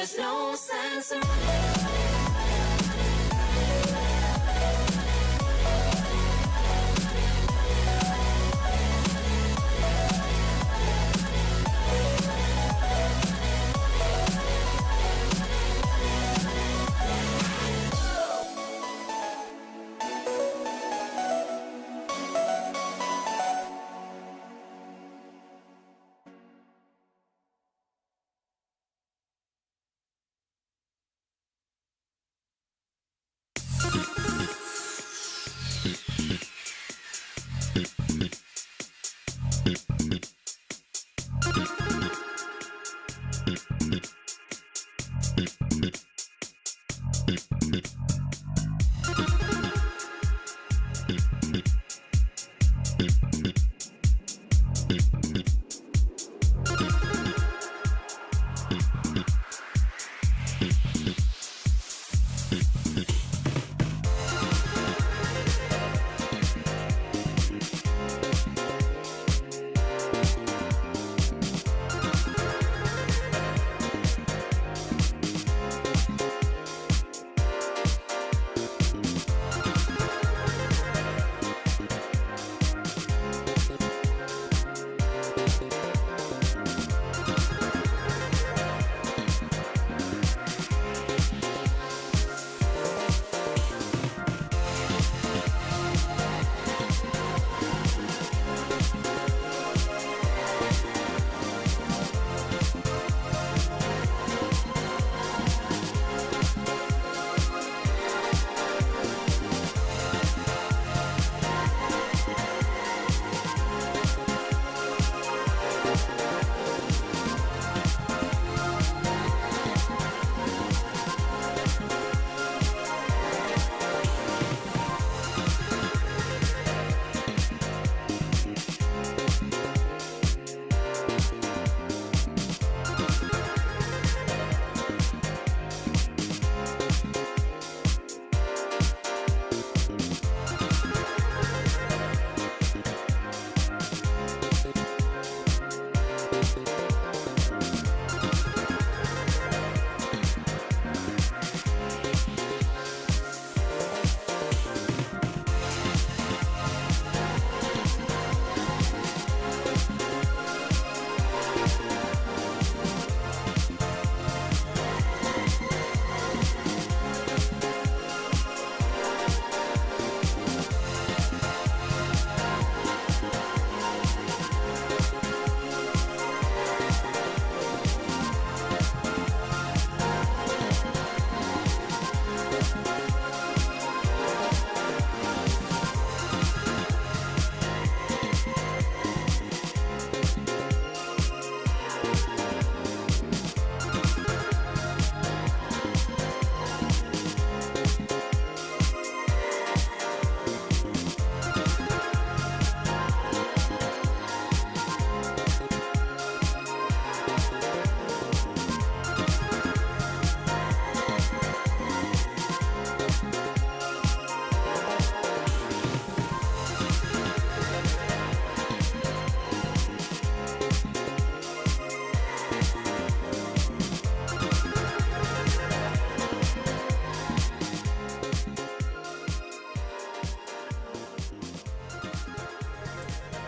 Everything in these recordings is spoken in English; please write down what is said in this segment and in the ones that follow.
There's no sense in running.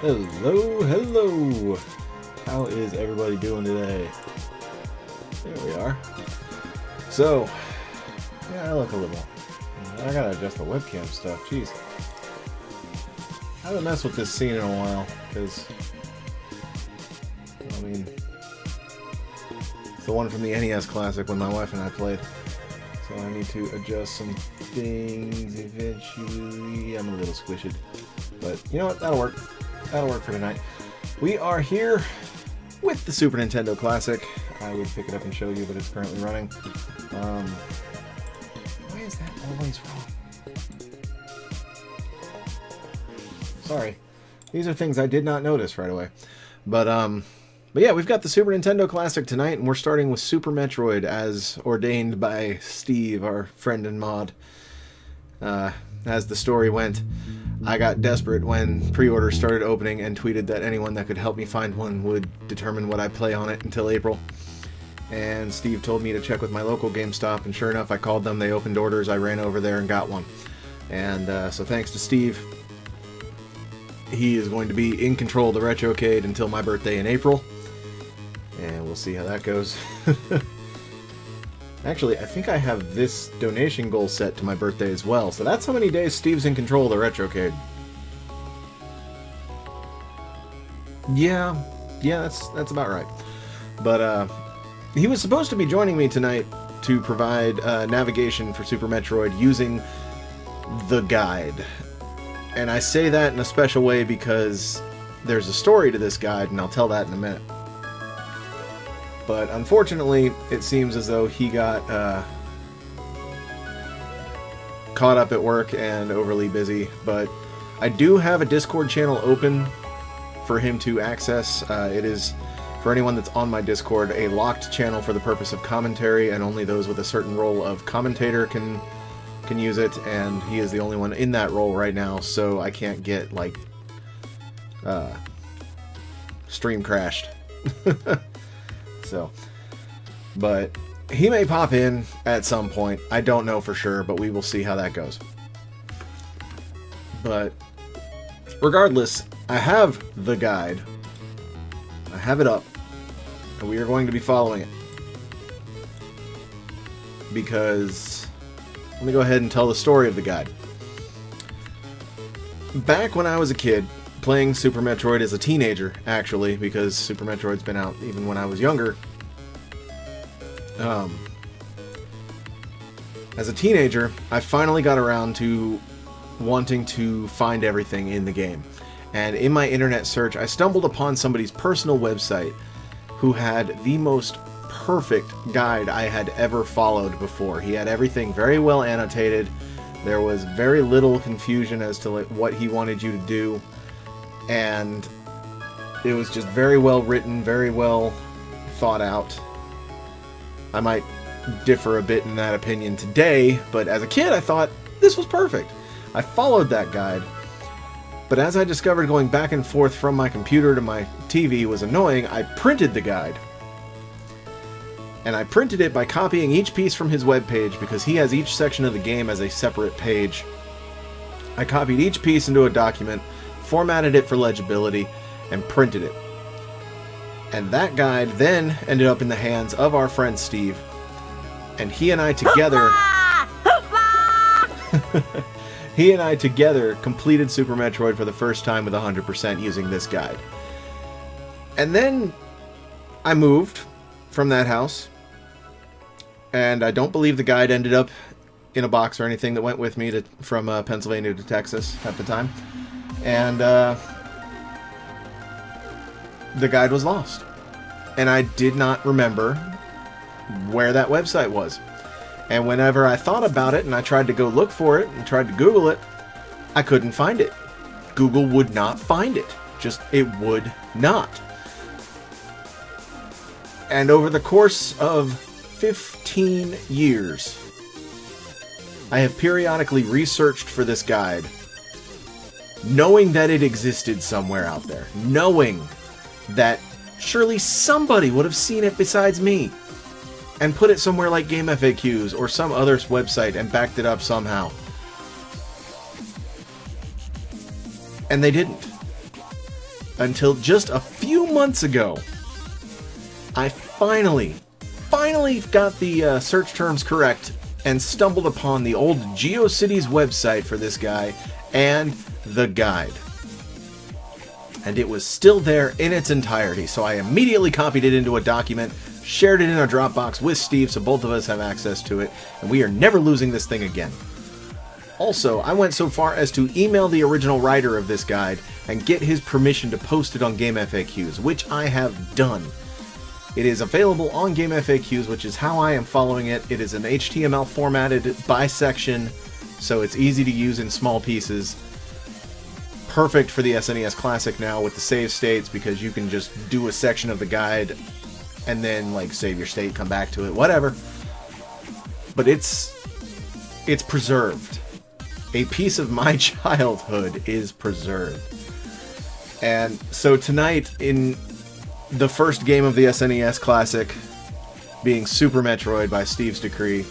Hello, hello! How is everybody doing today? There we are. So, yeah, I look a little... I gotta adjust the webcam stuff, jeez. I haven't messed with this scene in a while, because... I mean... It's the one from the NES Classic when my wife and I played. So I need to adjust some things eventually. I'm a little squished. But, you know what? That'll work. That'll work for tonight. We are here with the Super Nintendo Classic. I would pick it up and show you, but it's currently running. Why is that always wrong? Sorry. These are things I did not notice right away. But yeah, we've got the Super Nintendo Classic tonight, and we're starting with Super Metroid, as ordained by Steve, our friend and mod. As the story went, I got desperate when pre-orders started opening and tweeted that anyone that could help me find one would determine what I play on it until April. And Steve told me to check with my local GameStop, and sure enough, I called them, they opened orders, I ran over there and got one. And so thanks to Steve, he is going to be in control of the RetroCade until my birthday in April. And we'll see how that goes. Actually, I think I have this donation goal set to my birthday as well, so that's how many days Steve's in control of the RetroCade. Yeah, that's about right. But he was supposed to be joining me tonight to provide navigation for Super Metroid using the guide. And I say that in a special way because there's a story to this guide, and I'll tell that in a minute. But unfortunately, it seems as though he got caught up at work and overly busy. But I do have a Discord channel open for him to access. It is, for anyone that's on my Discord, a locked channel for the purpose of commentary, and only those with a certain role of commentator can use it. And he is the only one in that role right now, so I can't get, like, stream crashed. So, but he may pop in at some point. I don't know for sure, but we will see how that goes. But regardless, I have the guide. I have it up, and we are going to be following it. Because, let me go ahead and tell the story of the guide. Back when I was a kid, playing Super Metroid as a teenager, actually, because Super Metroid's been out even when I was younger. As a teenager, I finally got around to wanting to find everything in the game. And in my internet search, I stumbled upon somebody's personal website who had the most perfect guide I had ever followed before. He had everything very well annotated. There was very little confusion as to what he wanted you to do. And it was just very well written, very well thought out. I might differ a bit in that opinion today, but as a kid I thought this was perfect. I followed that guide. But as I discovered going back and forth from my computer to my TV was annoying, I printed the guide. And I printed it by copying each piece from his webpage, because he has each section of the game as a separate page. I copied each piece into a document, formatted it for legibility, and printed it. And that guide then ended up in the hands of our friend Steve. And he and I together... he and I together completed Super Metroid for the first time with 100% using this guide. And then I moved from that house. And I don't believe the guide ended up in a box or anything that went with me from Pennsylvania to Texas at the time. And the guide was lost. And I did not remember where that website was. And whenever I thought about it and I tried to go look for it and tried to Google it, I couldn't find it. Google would not find it. Just, it would not. And over the course of 15 years, I have periodically researched for this guide, knowing that it existed somewhere out there, knowing that surely somebody would have seen it besides me, and put it somewhere like Game FAQs or some other website and backed it up somehow. And they didn't. until just a few months ago, I finally got the search terms correct and stumbled upon the old GeoCities website for this guy and the guide. And it was still there in its entirety, so I immediately copied it into a document, shared it in our Dropbox with Steve so both of us have access to it, and we are never losing this thing again. Also, I went so far as to email the original writer of this guide and get his permission to post it on GameFAQs, which I have done. It is available on GameFAQs, which is how I am following it. It is an HTML formatted by section, so it's easy to use in small pieces. Perfect for the SNES Classic now with the save states, because you can just do a section of the guide and then like save your state, come back to it, whatever. But it's preserved. A piece of my childhood is preserved. And so tonight, in the first game of the SNES Classic being Super Metroid by Steve's Decree,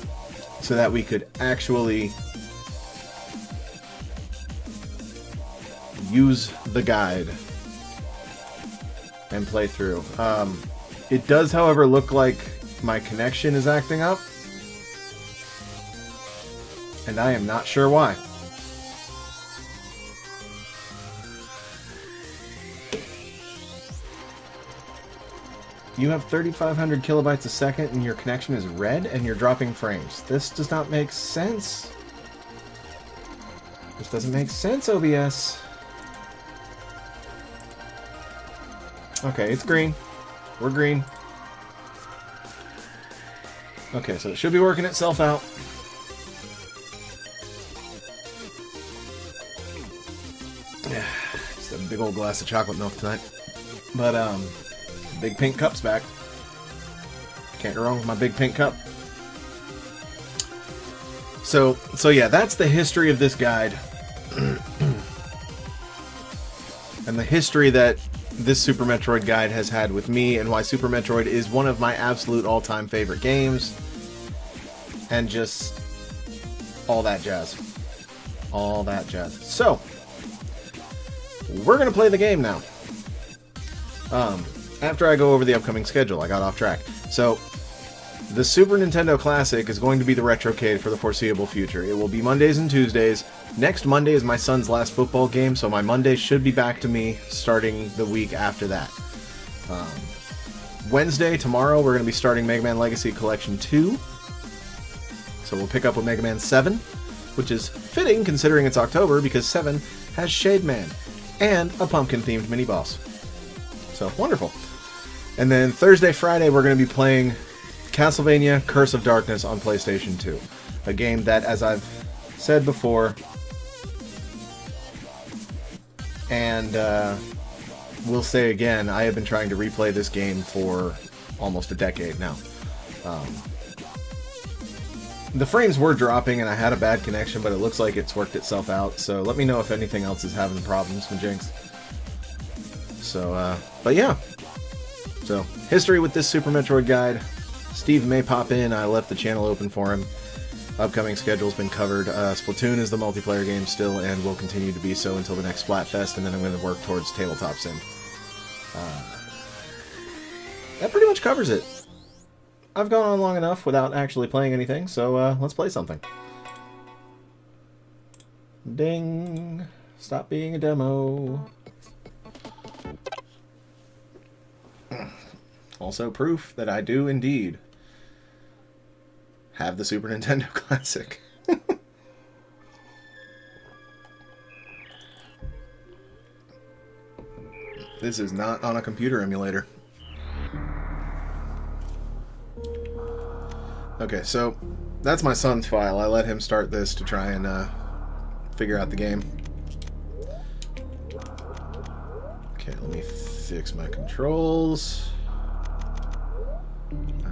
so that we could actually use the guide and play through. It does, however, look like my connection is acting up, and I am not sure why. You have 3,500 kilobytes a second and your connection is red and you're dropping frames. This does not make sense. This doesn't make sense, OBS. Okay, it's green. We're green. Okay, so it should be working itself out. Just a big old glass of chocolate milk tonight. But, big pink cup's back. Can't go wrong with my big pink cup. So yeah, that's the history of this guide. And the history that this Super Metroid guide has had with me, and why Super Metroid is one of my absolute all-time favorite games. And just all that jazz. All that jazz. So, we're gonna play the game now. After I go over the upcoming schedule, I got off track. So, the Super Nintendo Classic is going to be the RetroCade for the foreseeable future. It will be Mondays and Tuesdays. Next Monday is my son's last football game, so my Mondays should be back to me starting the week after that. Wednesday, tomorrow, we're going to be starting Mega Man Legacy Collection 2. So we'll pick up with Mega Man 7, which is fitting considering it's October, because 7 has Shade Man and a pumpkin-themed mini-boss. So, wonderful. And then Thursday, Friday, we're going to be playing Castlevania Curse of Darkness on PlayStation 2. A game that, as I've said before, and will say again, I have been trying to replay this game for almost a decade now. The frames were dropping and I had a bad connection, but it looks like it's worked itself out. So let me know if anything else is having problems, Majinx. So, but yeah. So, history with this Super Metroid guide. Steve may pop in. I left the channel open for him. Upcoming schedule's been covered. Splatoon is the multiplayer game still, and will continue to be so until the next Splatfest, and then I'm going to work towards Tabletop Sim. That pretty much covers it. I've gone on long enough without actually playing anything, so let's play something. Ding! Stop being a demo. Also proof that I do indeed have the Super Nintendo Classic. This is not on a computer emulator. Okay, so that's my son's file. I let him start this to try and figure out the game. Okay, let me fix my controls.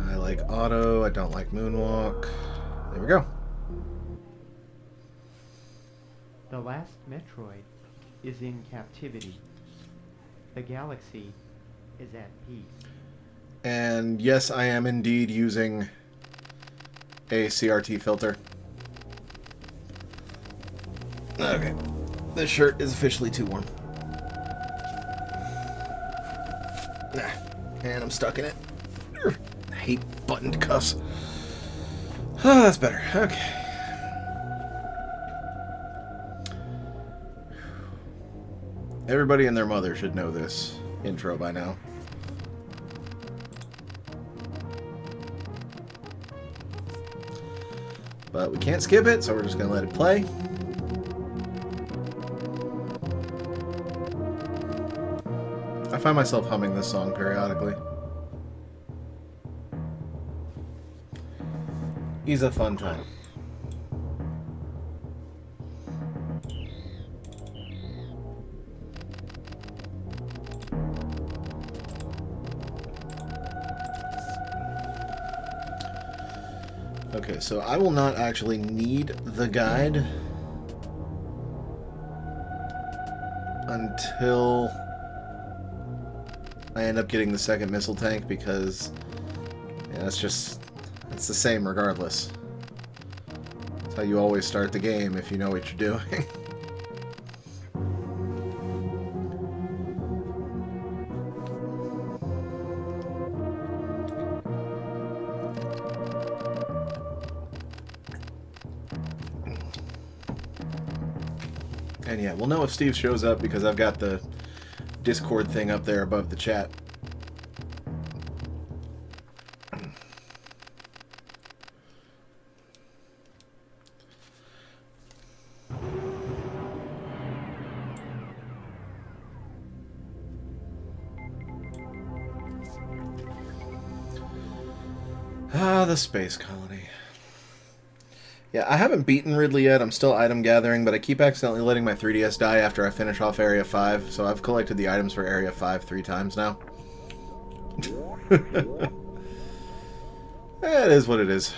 I like auto, I don't like moonwalk. There we go. The last Metroid is in captivity. The galaxy is at peace. And yes, I am indeed using a CRT filter. Okay. This shirt is officially too warm. And I'm stuck in it. I hate buttoned cuffs. Oh, that's better. Okay. Everybody and their mother should know this intro by now. But we can't skip it, so we're just going to let it play. I find myself humming this song periodically. He's a fun time. Okay, so I will not actually need the guide until I end up getting the second missile tank, because it's the same regardless. That's how you always start the game if you know what you're doing. And yeah, we'll know if Steve shows up because I've got the Discord thing up there above the chat. Ah, the space colony. Yeah, I haven't beaten Ridley yet. I'm still item gathering, but I keep accidentally letting my 3DS die after I finish off Area 5, so I've collected the items for Area 5 3 times now. It is what it is.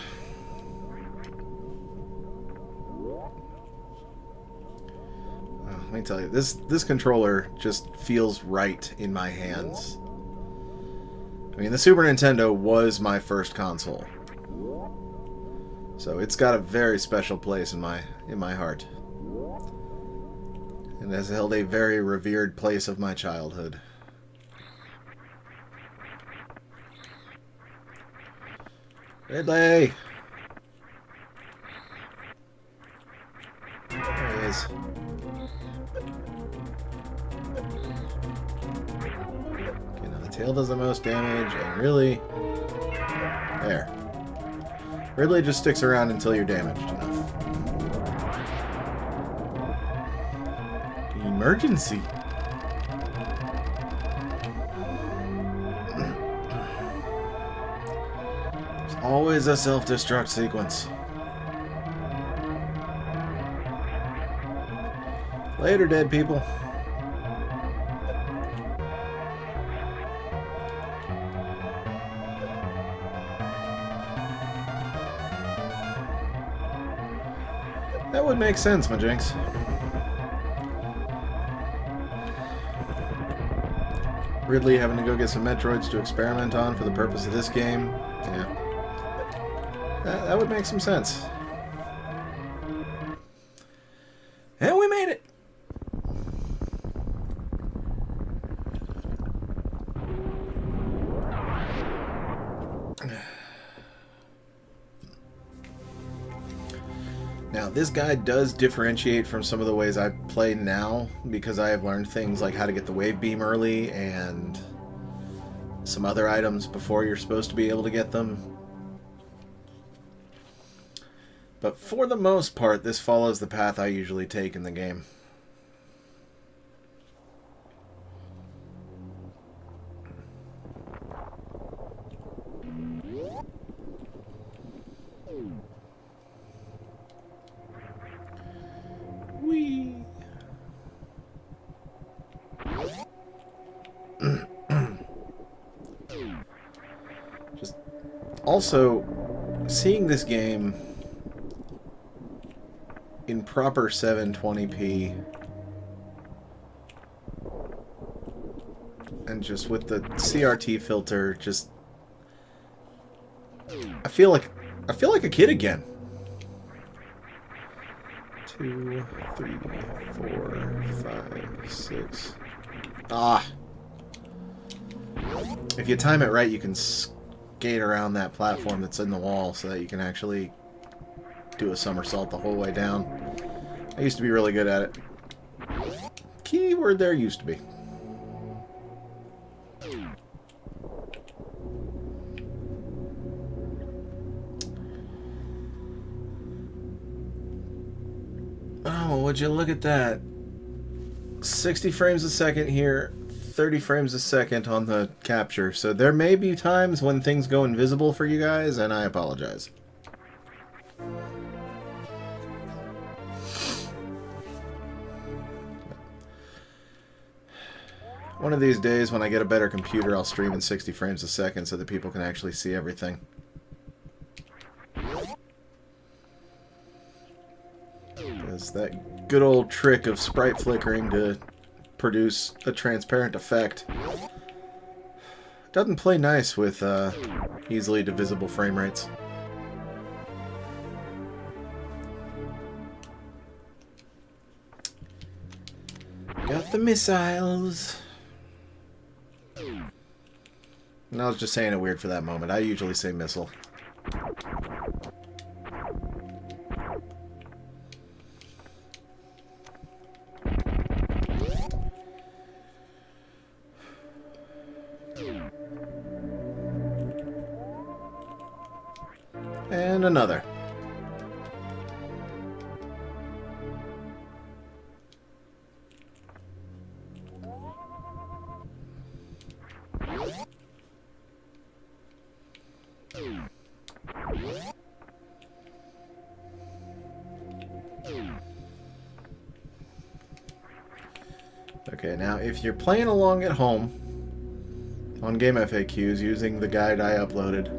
Let me tell you, this controller just feels right in my hands. I mean, the Super Nintendo was my first console. So it's got a very special place in my heart. And has held a very revered place of my childhood. Ridley! There he is. Okay, now the tail does the most damage, and really... There. Ridley just sticks around until you're damaged enough. Emergency. There's always a self-destruct sequence. Later, dead people. That would make sense, my jinx. Ridley having to go get some Metroids to experiment on for the purpose of this game. Yeah. That would make some sense. And we made it! Now, this guide does differentiate from some of the ways I play now, because I have learned things like how to get the wave beam early and some other items before you're supposed to be able to get them. But for the most part, this follows the path I usually take in the game. Just also seeing this game in proper 720p and just with the CRT filter, just I feel like a kid again. 2, 3, 4, 5, 6. Ah. If you time it right, you can skate around that platform that's in the wall so that you can actually do a somersault the whole way down. I used to be really good at it. Keyword there, used to be. Oh, would you look at that? 60 frames a second here, 30 frames a second on the capture. So there may be times when things go invisible for you guys, and I apologize. One of these days, when I get a better computer, I'll stream in 60 frames a second so that people can actually see everything. Because that good old trick of sprite flickering to produce a transparent effect doesn't play nice with easily divisible frame rates. Got the missiles. And I was just saying it weird for that moment. I usually say missile. And another. Okay, now if you're playing along at home on Game FAQs using the guide I uploaded,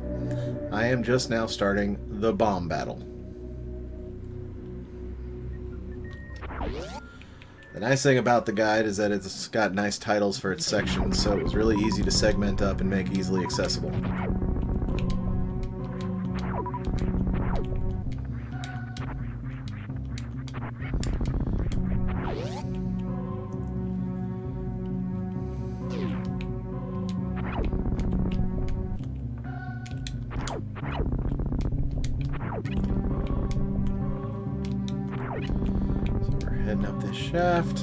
I am just now starting the bomb battle. The nice thing about the guide is that it's got nice titles for its sections, so it was really easy to segment up and make easily accessible. Heading up this shaft.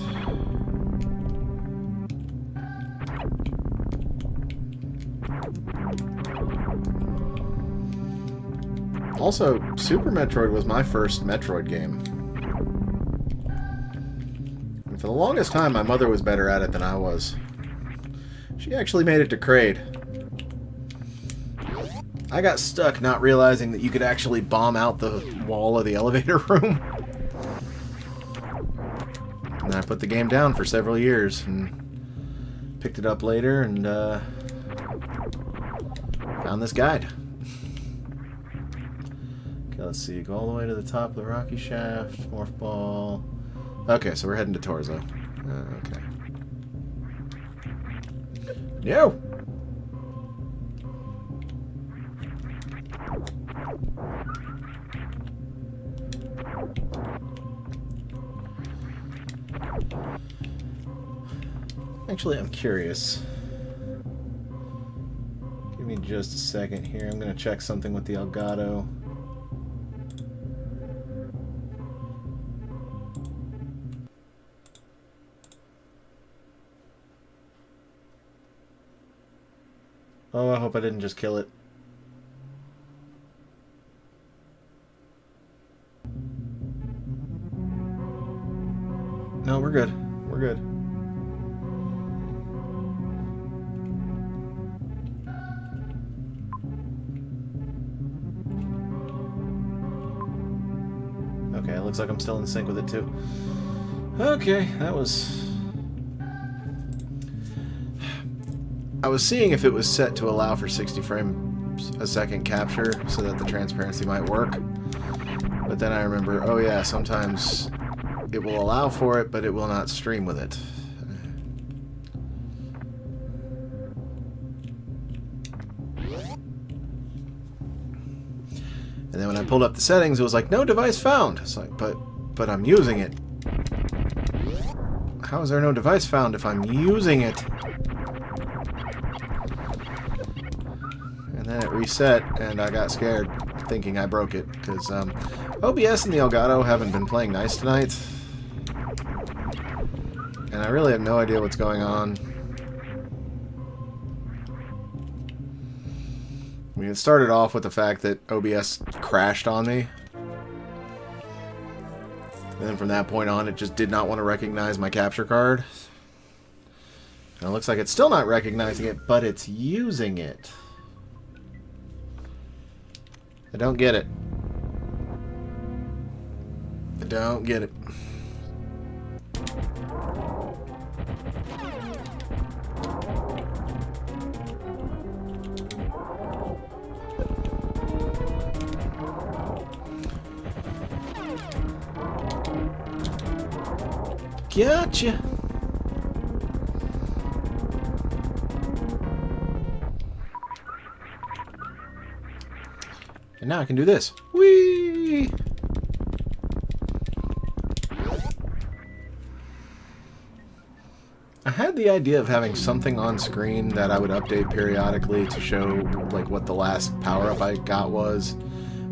Also, Super Metroid was my first Metroid game. And for the longest time, my mother was better at it than I was. She actually made it to Crade. I got stuck not realizing that you could actually bomb out the wall of the elevator room. And I put the game down for several years and picked it up later and found this guide. Okay, let's see. Go all the way to the top of the rocky shaft. Morph ball. Okay, so we're heading to Torzo. Okay. Yo! Actually, I'm curious. Give me just a second here. I'm going to check something with the Elgato. Oh, I hope I didn't just kill it. No, we're good. We're good. Okay, it looks like I'm still in sync with it too. Okay, that was... I was seeing if it was set to allow for 60 frames a second capture so that the transparency might work. But then I remember, oh yeah, sometimes it will allow for it, but it will not stream with it. And then when I pulled up the settings, it was like, no device found. It's like, but I'm using it. How is there no device found if I'm using it? And then it reset, and I got scared, thinking I broke it, because OBS and the Elgato haven't been playing nice tonight. And I really have no idea what's going on. I mean, it started off with the fact that OBS crashed on me. And then from that point on, it just did not want to recognize my capture card. And it looks like it's still not recognizing it, but it's using it. I don't get it. I don't get it. Gotcha. And now I can do this. Whee! I had the idea of having something on screen that I would update periodically to show like what the last power-up I got was.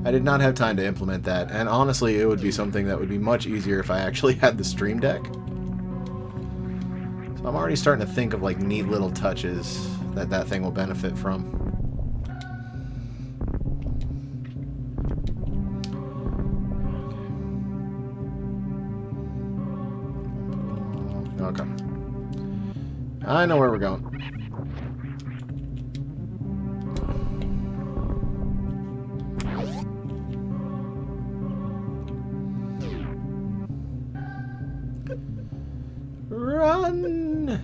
I did not have time to implement that, and honestly it would be something that would be much easier if I actually had the Stream Deck. So I'm already starting to think of like neat little touches that that thing will benefit from. Okay. I know where we're going. Run!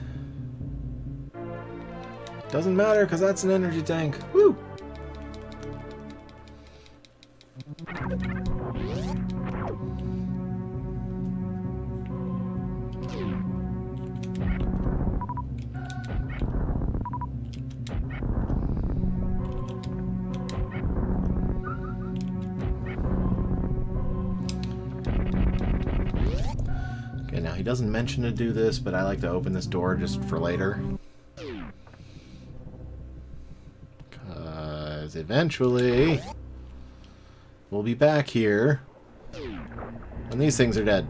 Doesn't matter, because that's an energy tank. Woo! Okay, now he doesn't mention to do this, but I like to open this door just for later. Because eventually we'll be back here when these things are dead.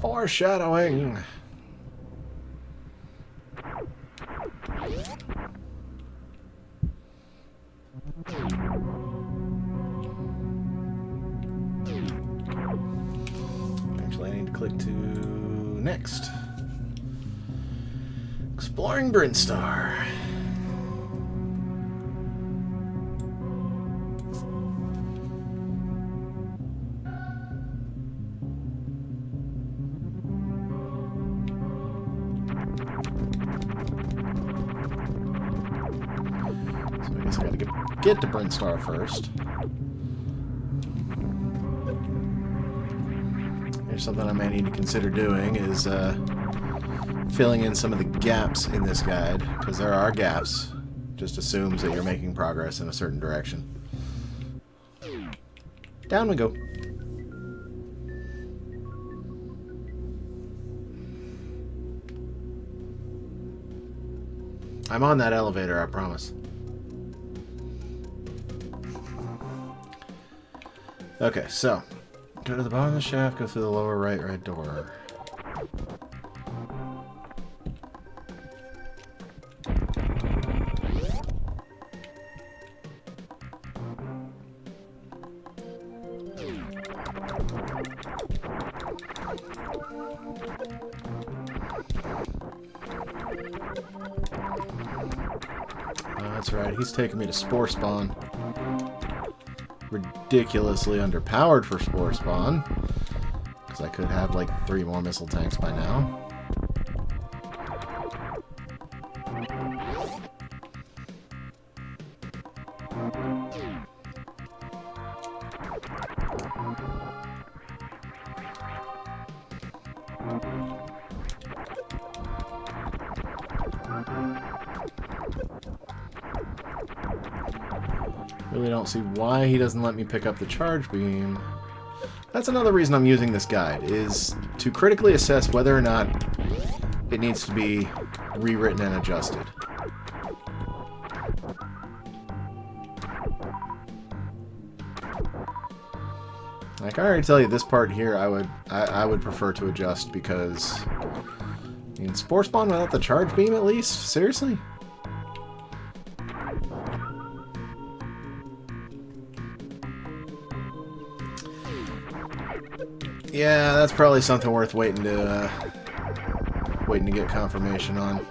Foreshadowing! Actually, I need to click to next. Exploring Brinstar. So I guess I gotta get to Brinstar first. Here's something I may need to consider doing is filling in some of the gaps in this guide, because there are gaps. Just assumes that you're making progress in a certain direction. Down we go. I'm on that elevator, I promise. Okay, so go to the bottom of the shaft, go through the lower right door. That's right, he's taking me to Spore Spawn. Ridiculously underpowered for Spore Spawn, because I could have like 3 more missile tanks by now. Really don't see why he doesn't let me pick up the charge beam. That's another reason I'm using this guide, is to critically assess whether or not it needs to be rewritten and adjusted. I can already tell you this part here I would prefer to adjust because you can Spore Spawn without the charge beam at least? Seriously? Yeah, that's probably something worth waiting to get confirmation on.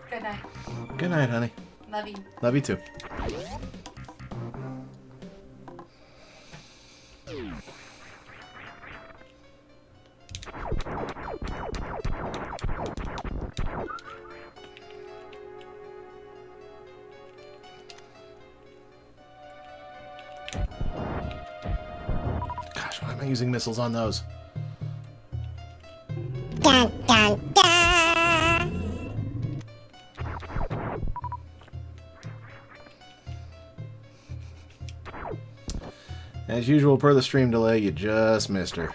Good night. Good night, honey. Love you. Love you too. Gosh, why am I using missiles on those? Dun, dun, dun. As usual, per the stream delay, you just missed her.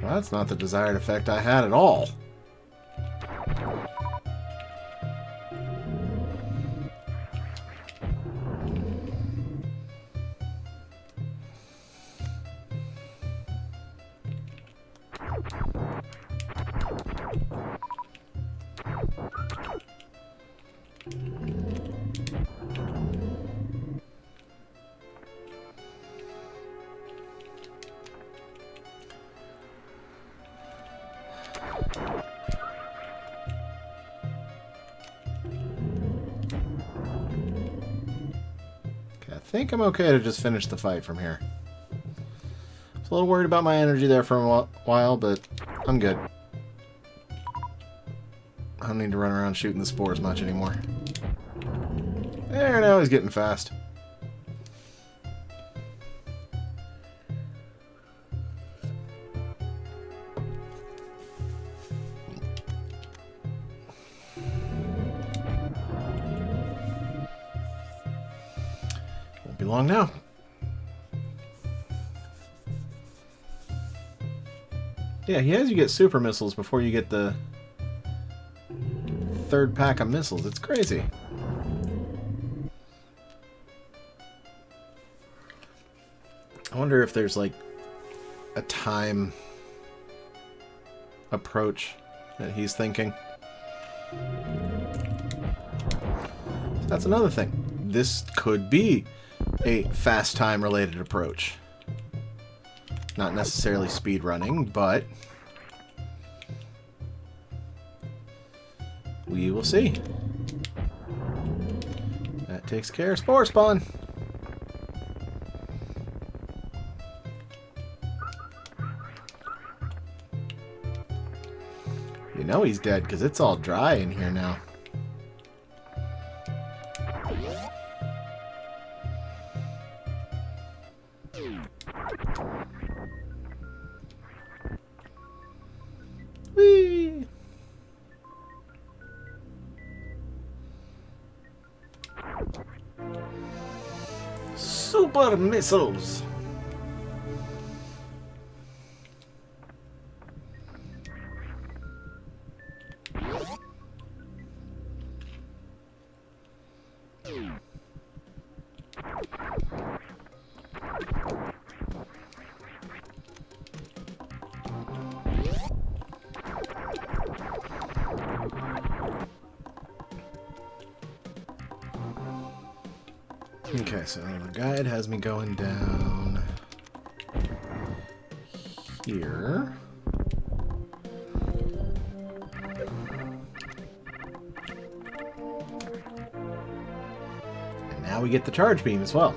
Well, that's not the desired effect I had at all. I think I'm okay to just finish the fight from here. I was a little worried about my energy there for a while, but I'm good. I don't need to run around shooting the spores much anymore. There, now he's getting fast. Won't be long now. Yeah, he has you get super missiles before you get the third pack of missiles. It's crazy. I wonder if there's like a time approach that he's thinking. That's another thing. This could be a fast time related approach. Not necessarily speed running, but we will see. That takes care of Spore Spawn. You know he's dead because it's all dry in here now. Whee! Super missiles. Okay, so the guide has me going down here. And now we get the charge beam as well.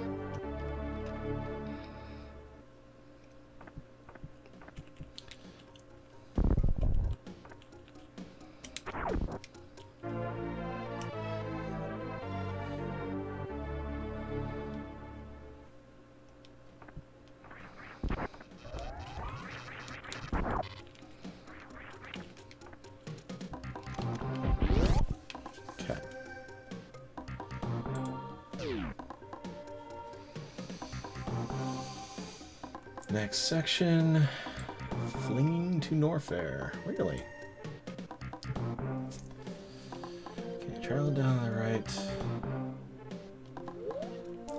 Next section. Flinging to Norfair. Really? Okay, travel down the right.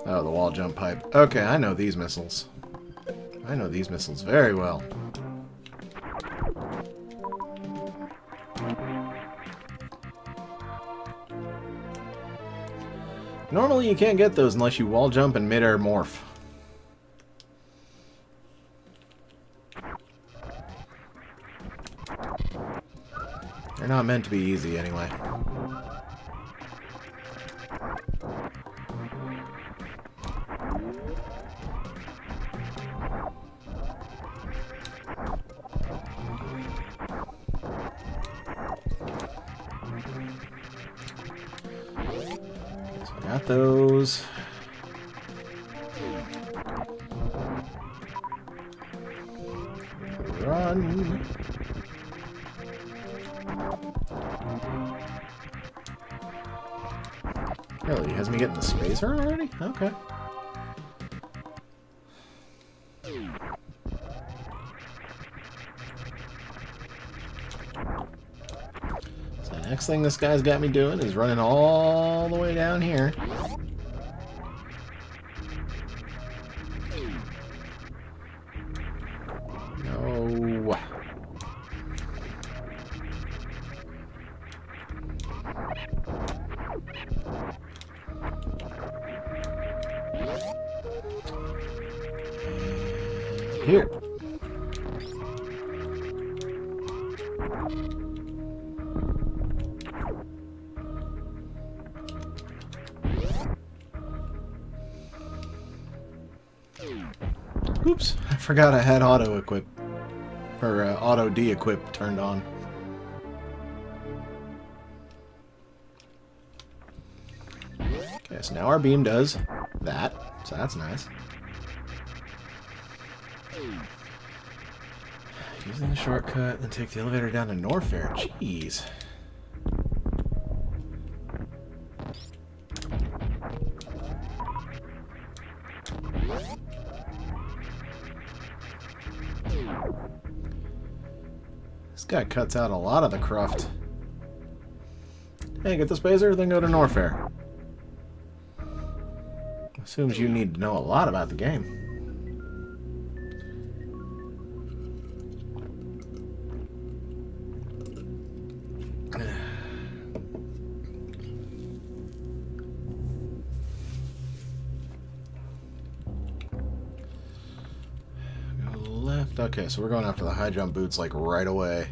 Oh, the wall jump pipe. Okay, I know these missiles. I know these missiles very well. Normally you can't get those unless you wall jump and mid-air morph. They're not meant to be easy anyway. So I got those. Run. Really? Has me getting the spacer already? Okay. So the next thing this guy's got me doing is running all the way down here. No. Here. Oops, I forgot I had auto equip, or auto de-equip turned on. Okay, so now our beam does that, so that's nice. Using the shortcut, then take the elevator down to Norfair. Jeez. This guy cuts out a lot of the cruft. Hey, get the spacer, then go to Norfair. Assumes you need to know a lot about the game. Okay, so we're going after the high jump boots like right away.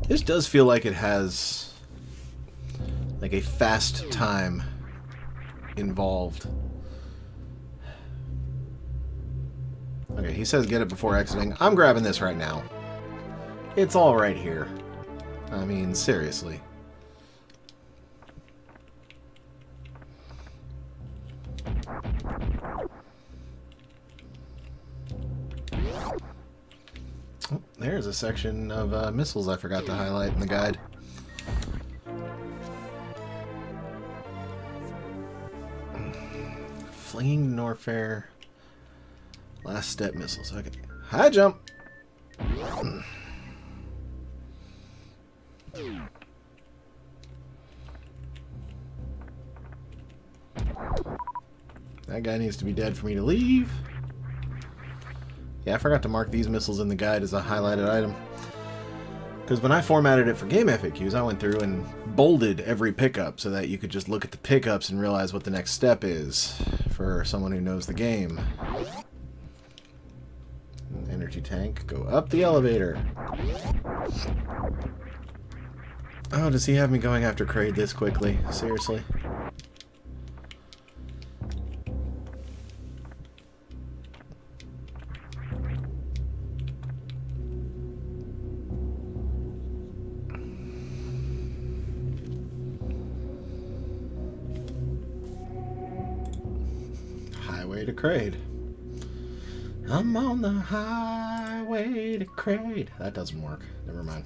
This does feel like it has like a fast time involved. Okay, he says get it before exiting. I'm grabbing this right now. It's all right here. I mean, seriously. Oh, there's a section of missiles I forgot to highlight in the guide. Flinging Norfair. Last step missiles. Okay. High jump! That guy needs to be dead for me to leave. Yeah, I forgot to mark these missiles in the guide as a highlighted item. Because when I formatted it for game FAQs, I went through and bolded every pickup so that you could just look at the pickups and realize what the next step is for someone who knows the game. Energy tank, go up the elevator. Oh, does he have me going after Kraid this quickly? Seriously? Highway to Kraid. I'm on the highway to Kraid. That doesn't work. Never mind.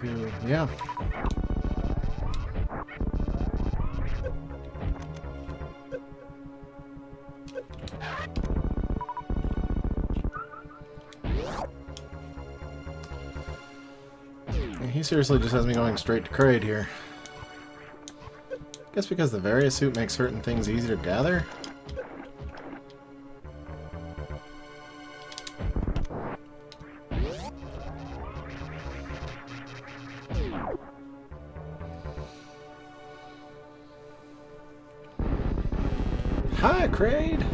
to... Yeah. He seriously just has me going straight to Kraid here. Guess because the various suit makes certain things easy to gather? Hi, Kraid!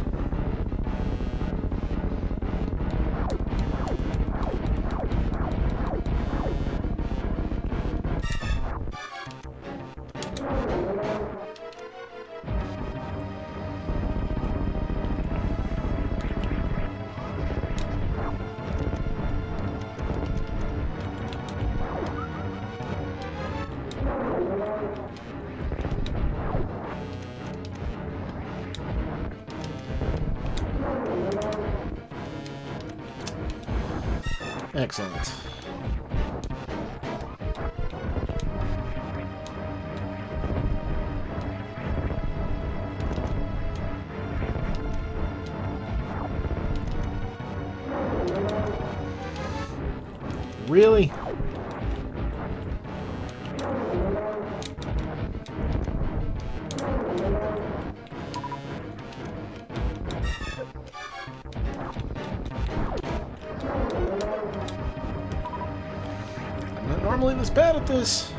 Excellent. Really? I'm not normally this bad at this.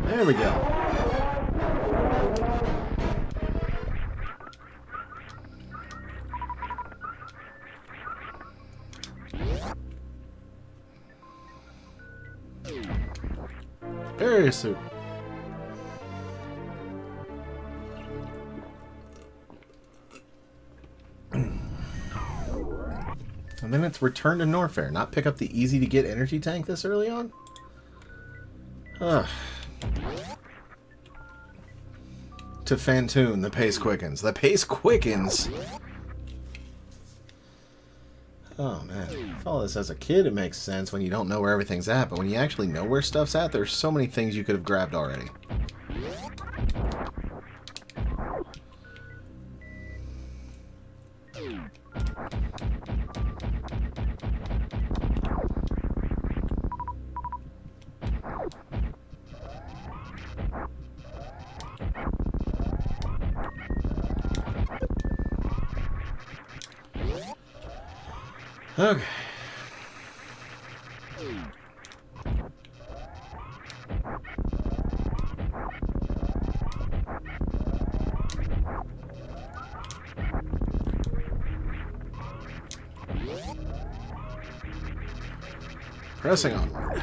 There we go. Very soon. And then it's return to Norfair, not pick up the easy-to-get energy tank this early on? Ugh. To Fantoon, the pace quickens. The pace quickens! Oh, man. If all this as a kid, it makes sense when you don't know where everything's at, but when you actually know where stuff's at, there's so many things you could have grabbed already. Okay. Pressing onward.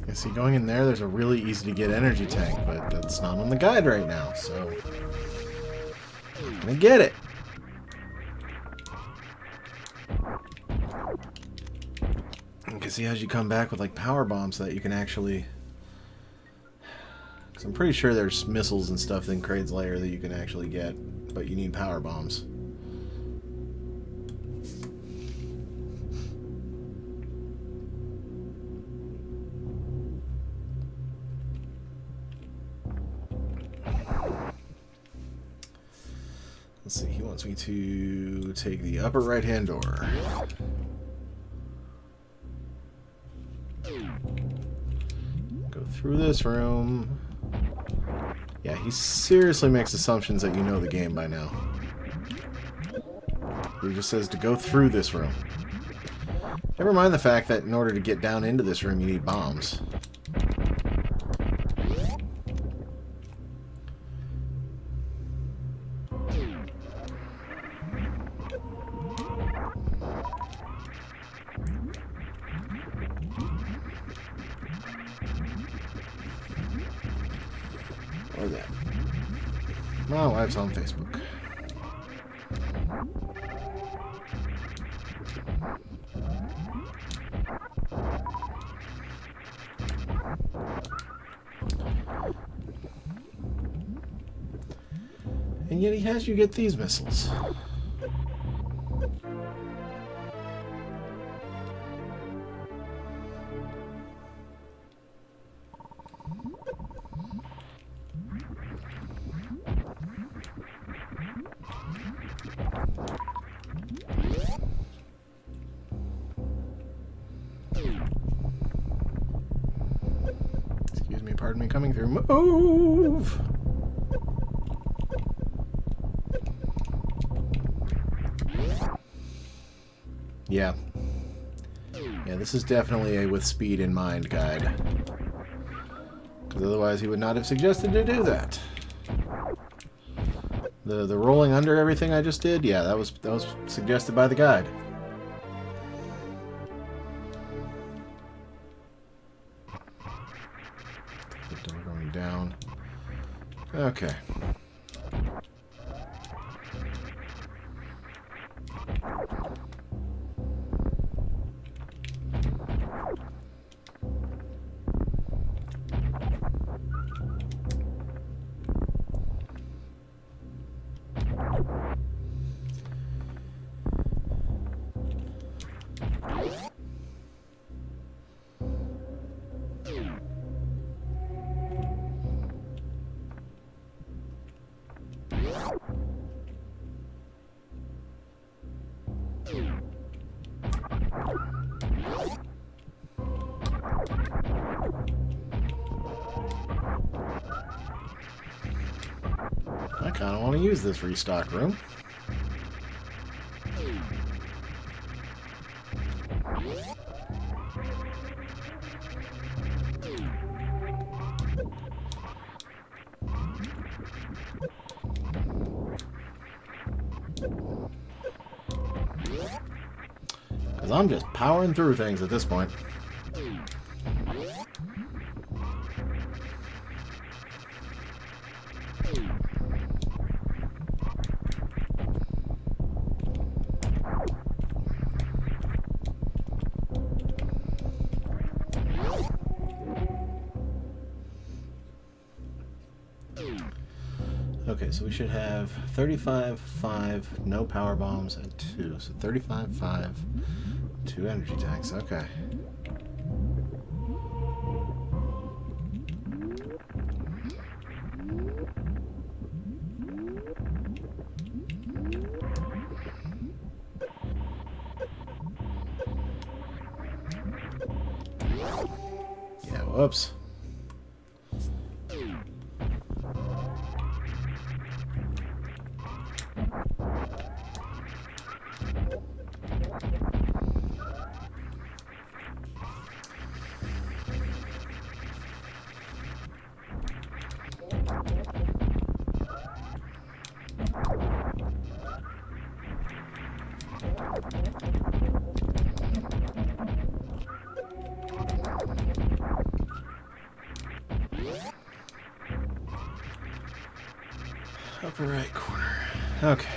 Yeah, see, going in there's a really easy to get energy tank, but that's not on the guide right now, so I'm gonna get it. Because see, as you come back with like power bombs that you can actually, because I'm pretty sure there's missiles and stuff in Kraid's lair that you can actually get, but you need power bombs. Let's see, he wants me to take the upper right-hand door. Go through this room. Yeah, he seriously makes assumptions that you know the game by now. He just says to go through this room. Never mind the fact that in order to get down into this room, you need bombs. Or that. My wife's on Facebook. And yet he has you get these missiles. Excuse me, pardon me, coming through. Move! Yeah. Yeah, this is definitely a with speed in mind guide. Because otherwise he would not have suggested to do that. The rolling under everything I just did, yeah, that was suggested by the guide. The door going down. Okay. I kind of want to use this restock room. Because I'm just powering through things at this point. Okay, so we should have 35, 5, no power bombs, and 2. So 35, 5, 2 energy tanks. Okay. Yeah, whoops. Upper right corner. Okay.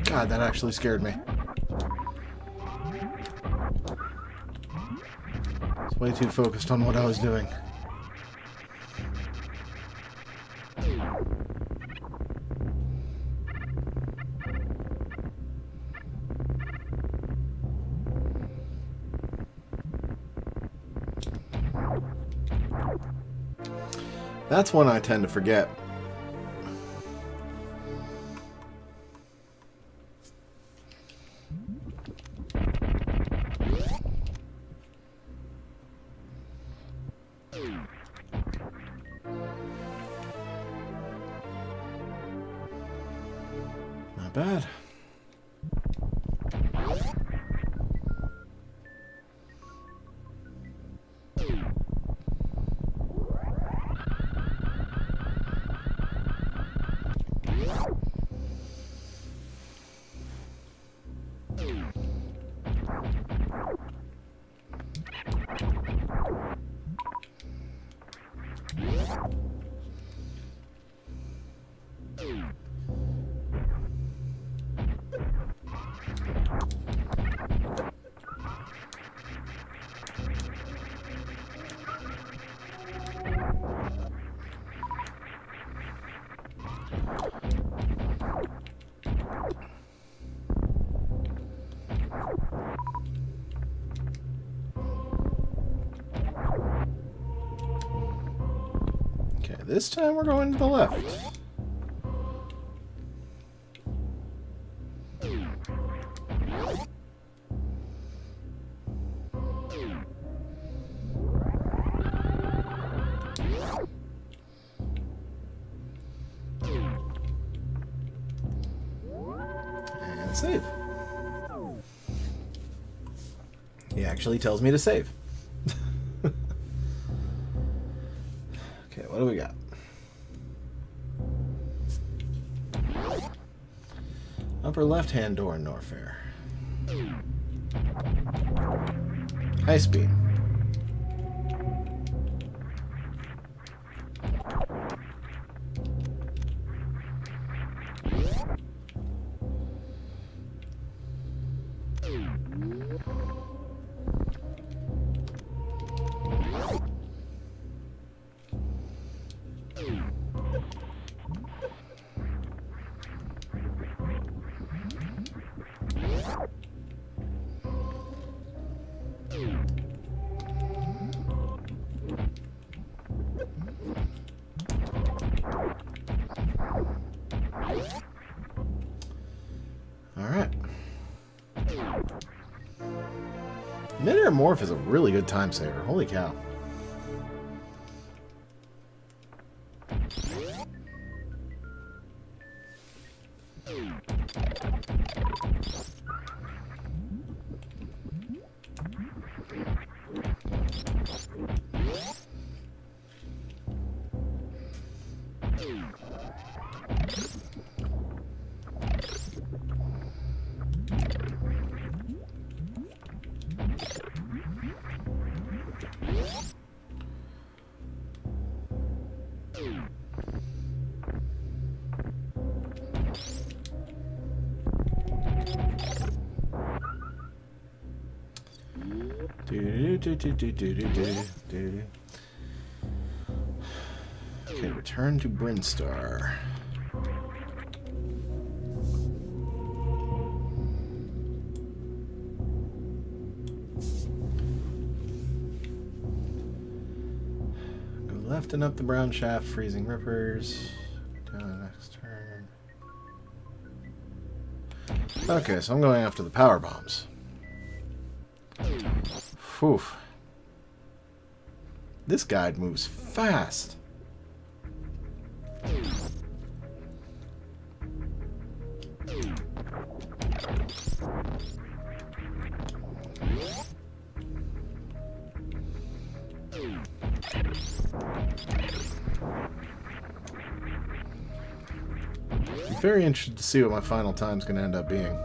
God, that actually scared me. I was way too focused on what I was doing. That's one I tend to forget. Not bad. this time we're going to the left. And save. He actually tells me to save. Okay, what do we got? Upper left-hand door in Norfair. High speed. Alright. Mid-air morph is a really good time saver. Holy cow. Okay, return to Brinstar. Go left and up the brown shaft, freezing rippers. Down the next turn. Okay, so I'm going after the power bombs. Whew. This guide moves fast. I'm very interested to see what my final time's going to end up being.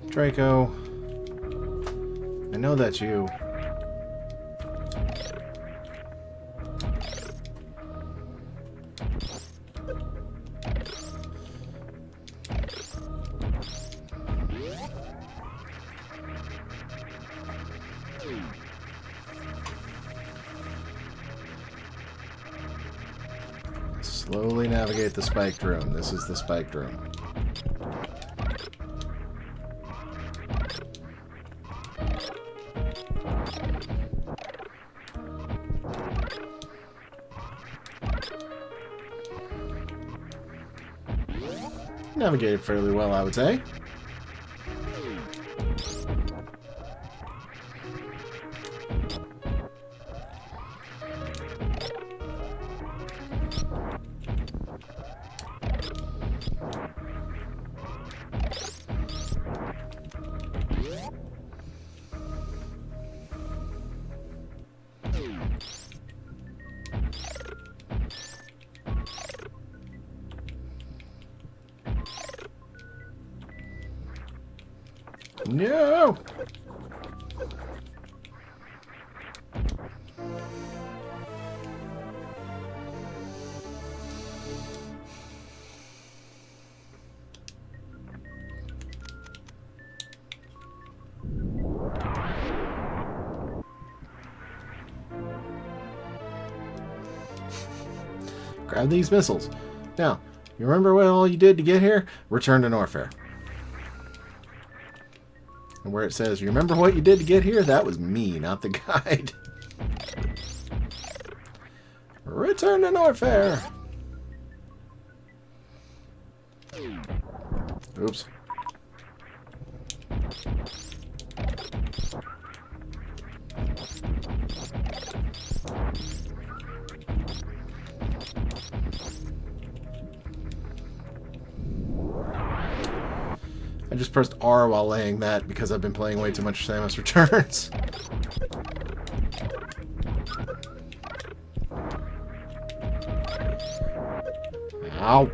Draco, I know that's you. Slowly navigate the spiked room. This is the spiked room. Navigated fairly well, I would say. No! Grab these missiles. Now, you remember what all you did to get here? Return to Norfair. And where it says, you remember what you did to get here? That was me, not the guide. Return to Norfair. Oops. I just pressed R while laying that because I've been playing way too much Samus Returns. Ow.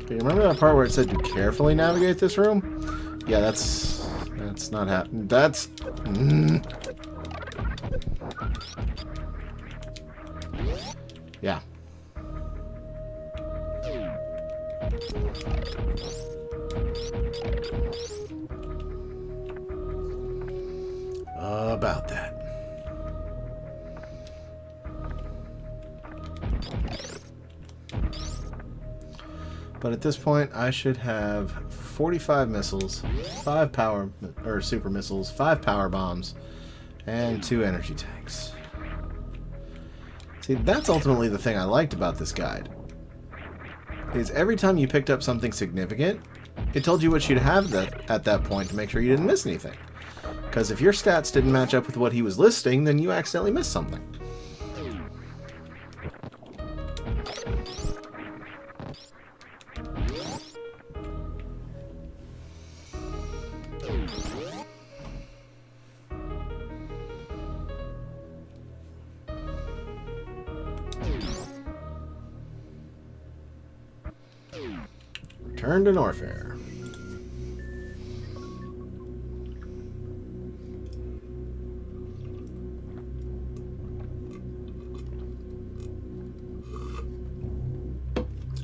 Okay, remember that part where it said to carefully navigate this room? Yeah, that's not happening. That's... Yeah. About that. But at this point, I should have 45 missiles, 5 power or super missiles, 5 power bombs, and 2 energy tanks. See, that's ultimately the thing I liked about this guide. Is every time you picked up something significant, it told you what you'd have at that point to make sure you didn't miss anything. Because if your stats didn't match up with what he was listing, then you accidentally missed something. Return to Norfair.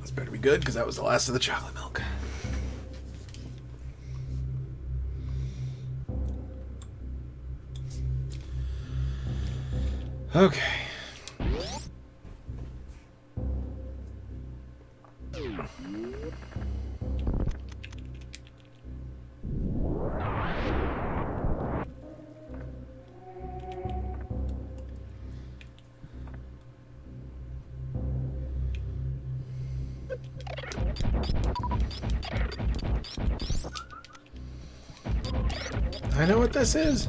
This better be good, because that was the last of the chocolate milk. Okay. I know what this is.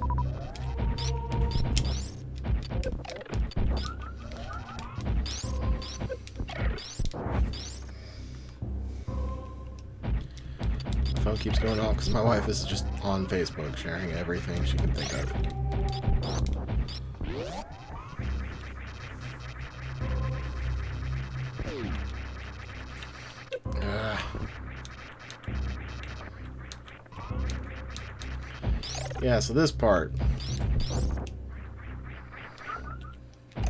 The phone keeps going off because my wife is just on Facebook sharing everything she can think of. Yeah, so this part.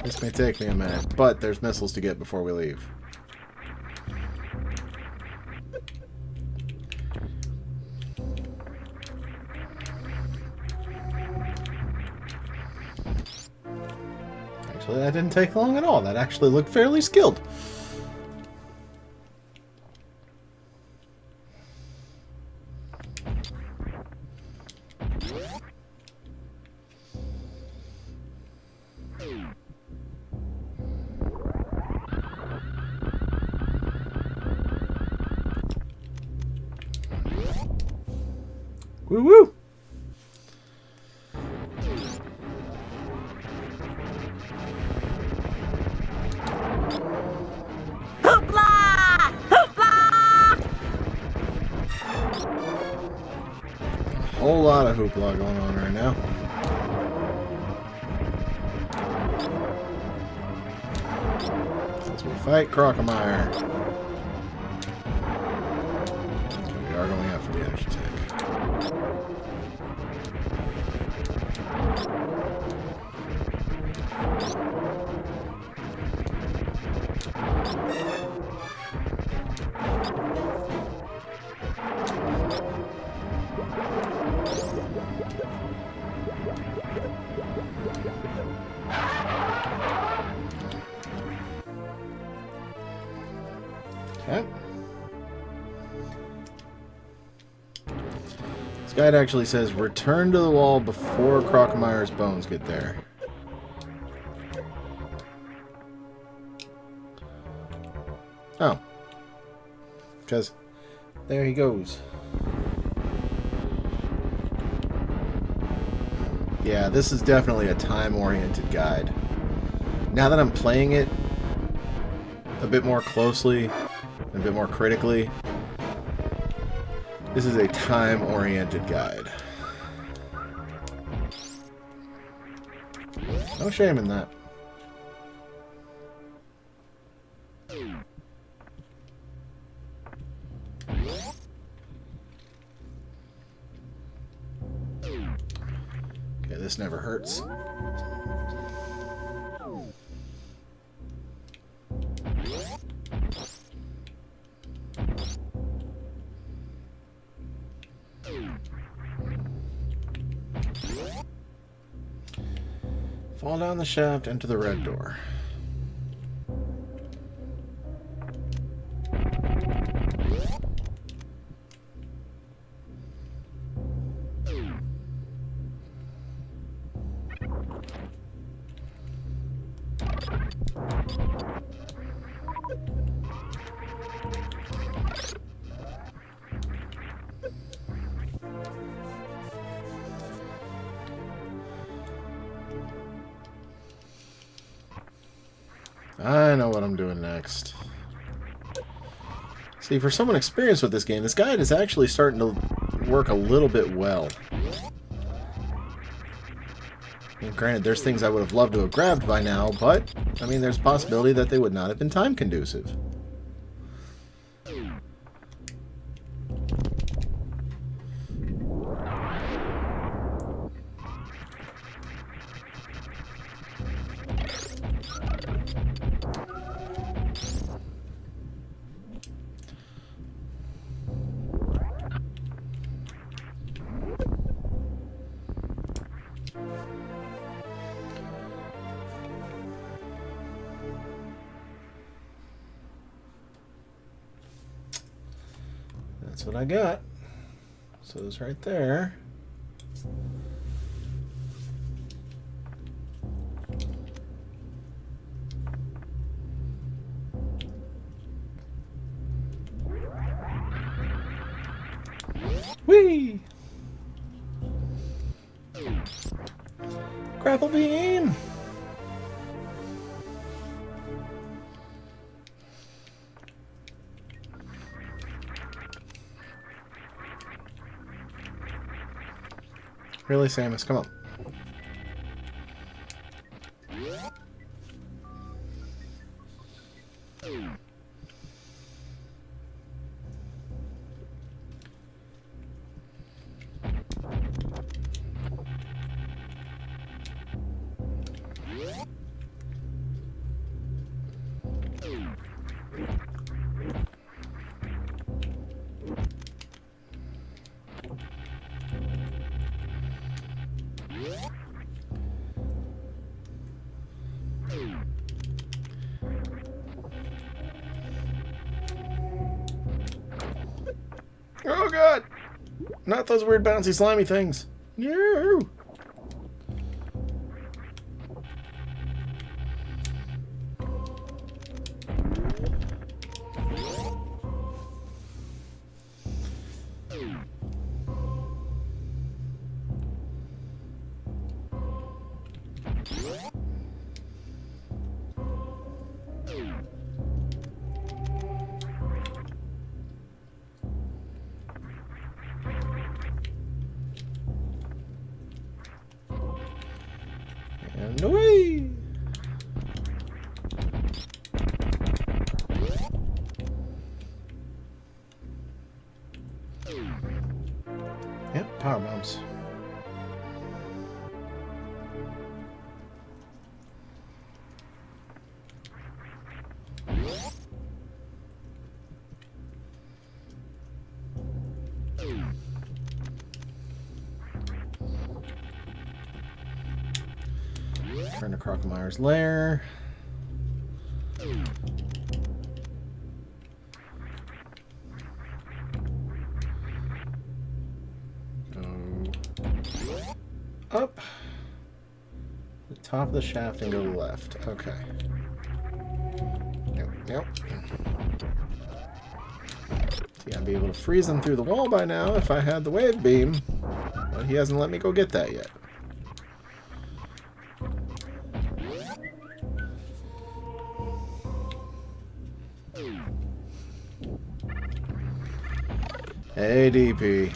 This may take me a minute, but there's missiles to get before we leave. Actually, that didn't take long at all. That actually looked fairly skilled. Woo woo! Hoopla! Hoopla! A whole lot of hoopla going on right now. As we fight Crocomire. We are going after the energy tank. Okay. This guide actually says, return to the wall before Crocmire's bones get there. Oh. Because there he goes. Yeah, this is definitely a time-oriented guide. Now that I'm playing it a bit more closely, a bit more critically, this is a time-oriented guide. No shame in that. Okay, this never hurts. Fall down the shaft, enter the red door. I know what I'm doing next. See, for someone experienced with this game, this guide is actually starting to work a little bit well. And granted, there's things I would have loved to have grabbed by now, but, I mean, there's a possibility that they would not have been time conducive. That's what I got. So it's right there. Whee! Grapple beam! Really, Samus? Come on. Oh god! Not those weird bouncy slimy things. No! And away! Yep, power bombs. Turn to Crocmire's lair. top of the shaft and go left. Okay. Yep. See, I'd be able to freeze them through the wall by now if I had the wave beam. But he hasn't let me go get that yet. Hey, DP.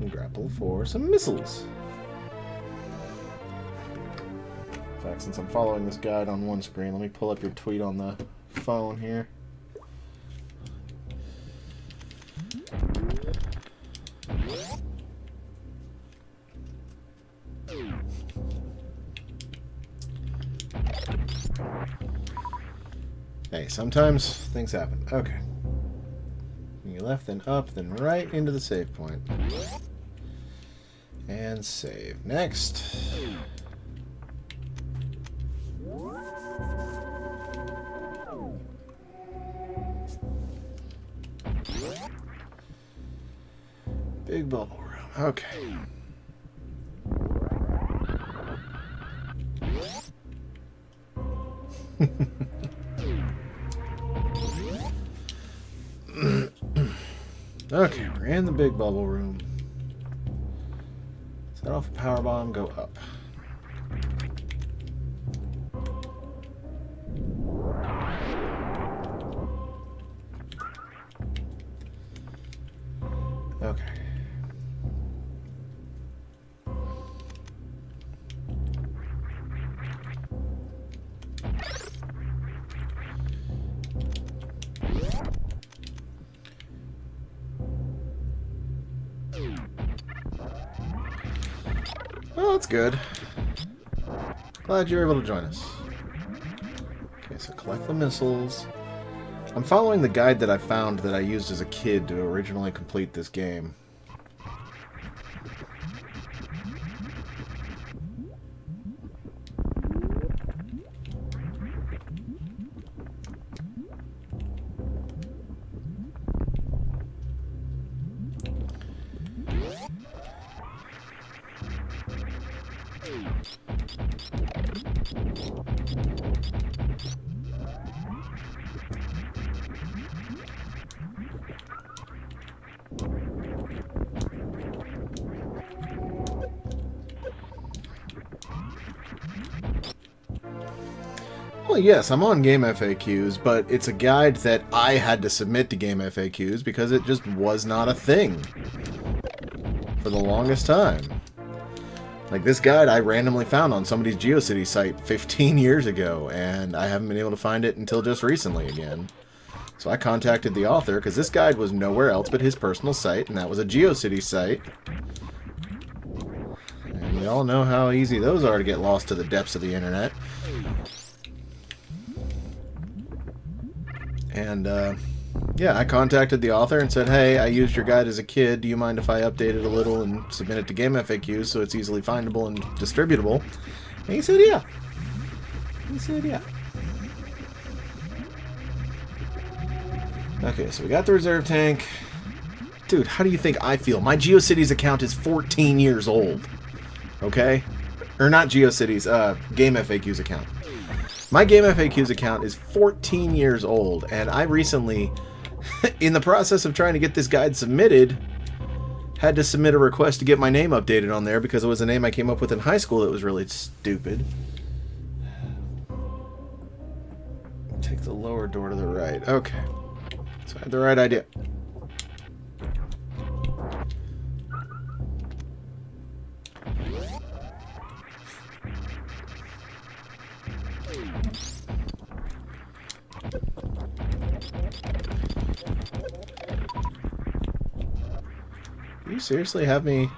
Grapple for some missiles. In fact, since I'm following this guide on one screen, let me pull up your tweet on the phone here. Hey, sometimes things happen. Okay. You left, then up, then right into the save point. And save. Next. Big bubble room. Okay. Okay, we're in the big bubble room. Set off a power bomb, go up. Okay. Well, that's good. Glad you're able to join us. Okay, so collect the missiles. I'm following the guide that I found that I used as a kid to originally complete this game. Well, yes, I'm on Game FAQs, but it's a guide that I had to submit to Game FAQs because it just was not a thing for the longest time. Like, this guide I randomly found on somebody's GeoCities site 15 years ago, and I haven't been able to find it until just recently again. So I contacted the author, because this guide was nowhere else but his personal site, and that was a GeoCities site. And we all know how easy those are to get lost to the depths of the internet. And, yeah, I contacted the author and said, hey, I used your guide as a kid. Do you mind if I update it a little and submit it to Game FAQs so it's easily findable and distributable? And he said, yeah. He said, yeah. Okay, so we got the reserve tank. Dude, how do you think I feel? My GeoCities account is 14 years old. Okay? Or not GeoCities, Game FAQs account. My Game FAQs account is 14 years old, and I recently, in the process of trying to get this guide submitted, had to submit a request to get my name updated on there because it was a name I came up with in high school that was really stupid. Take the lower door to the right. Okay. So I had the right idea. You seriously have me...